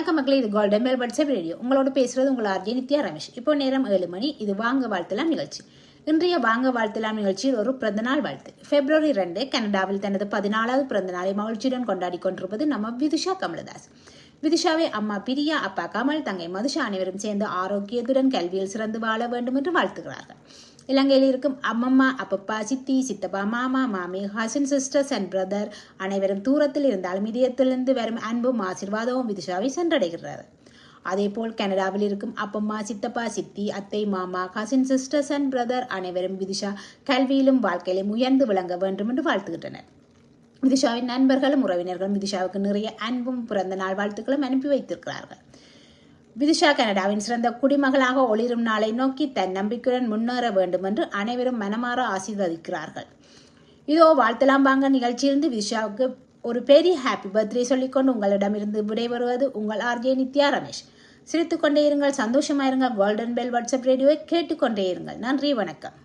வணக்கம் மக்களே, இது கோல்டன் பெல் வாட்ஸ்அப் ரேடியோ. உங்களோட பேசுறது உங்கள் ஆர்ஜே நித்யா ரமேஷ். இப்போ நேரம் 7 மணி. இது வாங்க வாழ்த்தலாம் நிகழ்ச்சி. இன்றைய வாங்க வாழ்த்தலாம் நிகழ்ச்சியில் ஒரு பிறந்தநாள் வாழ்த்து. February 2 கனடாவில் தனது 14வது பிறந்தநாளை மகிழ்ச்சியுடன் கொண்டாடி கொண்டிருப்பது நம்ம விதுஷா கமலதாஸ். விதுஷாவை அம்மா பிரியா, அப்பா கமல், தங்கை மதுஷா அனைவரும் சேர்ந்து ஆரோக்கியத்துடன் கல்வியில் சிறந்து வாழ வேண்டும் என்று வாழ்த்துகிறார்கள். இலங்கையில் இருக்கும் அம்மம்மா, அப்பப்பா, சித்தி, சித்தப்பா, மாமா, மாமி, கசின் சிஸ்டர்ஸ் அண்ட் பிரதர் அனைவரும் தூரத்தில் இருந்தாலும் இதயத்திலிருந்து வரும் அன்பும் ஆசீர்வாதமும் விதுஷாவை சென்றடைகிறது. அதேபோல் கனடாவில் இருக்கும் அப்பம்மா, சித்தப்பா, சித்தி, அத்தை, மாமா, கசின் சிஸ்டர்ஸ் அண்ட் பிரதர் அனைவரும் விதுஷா கல்வியிலும் வாழ்க்கையிலும் உயர்ந்து விளங்க வேண்டும் என்று வாழ்த்துகின்றனர். விதுஷாவின் நண்பர்களும் உறவினர்களும் விதுஷாவுக்கு நிறைய அன்பும் பிறந்த நாள் வாழ்த்துக்களும் அனுப்பி வைத்திருக்கிறார்கள். விதுஷா கனடாவின் சிறந்த குடிமகளாக ஒளிரும் நாளை நோக்கி தன் நம்பிக்கையுடன் முன்னேற வேண்டும் என்று அனைவரும் மனமாற ஆசீர்வதிக்கிறார்கள். இதோ வாழ்த்தலாம் வாங்க நிகழ்ச்சியிலிருந்து விதுஷாவுக்கு ஒரு பெரிய ஹாப்பி பர்த்டே சொல்லிக்கொண்டு உங்களிடமிருந்து விடைபெறுவது உங்கள் ஆர்ஜே நித்யா ரமேஷ். சிரித்துக்கொண்டே இருங்கள், சந்தோஷமா இருங்கள். கோல்டன் பெல் வாட்ஸ்அப் ரேடியோவை கேட்டுக்கொண்டே இருங்கள். நன்றி, வணக்கம்.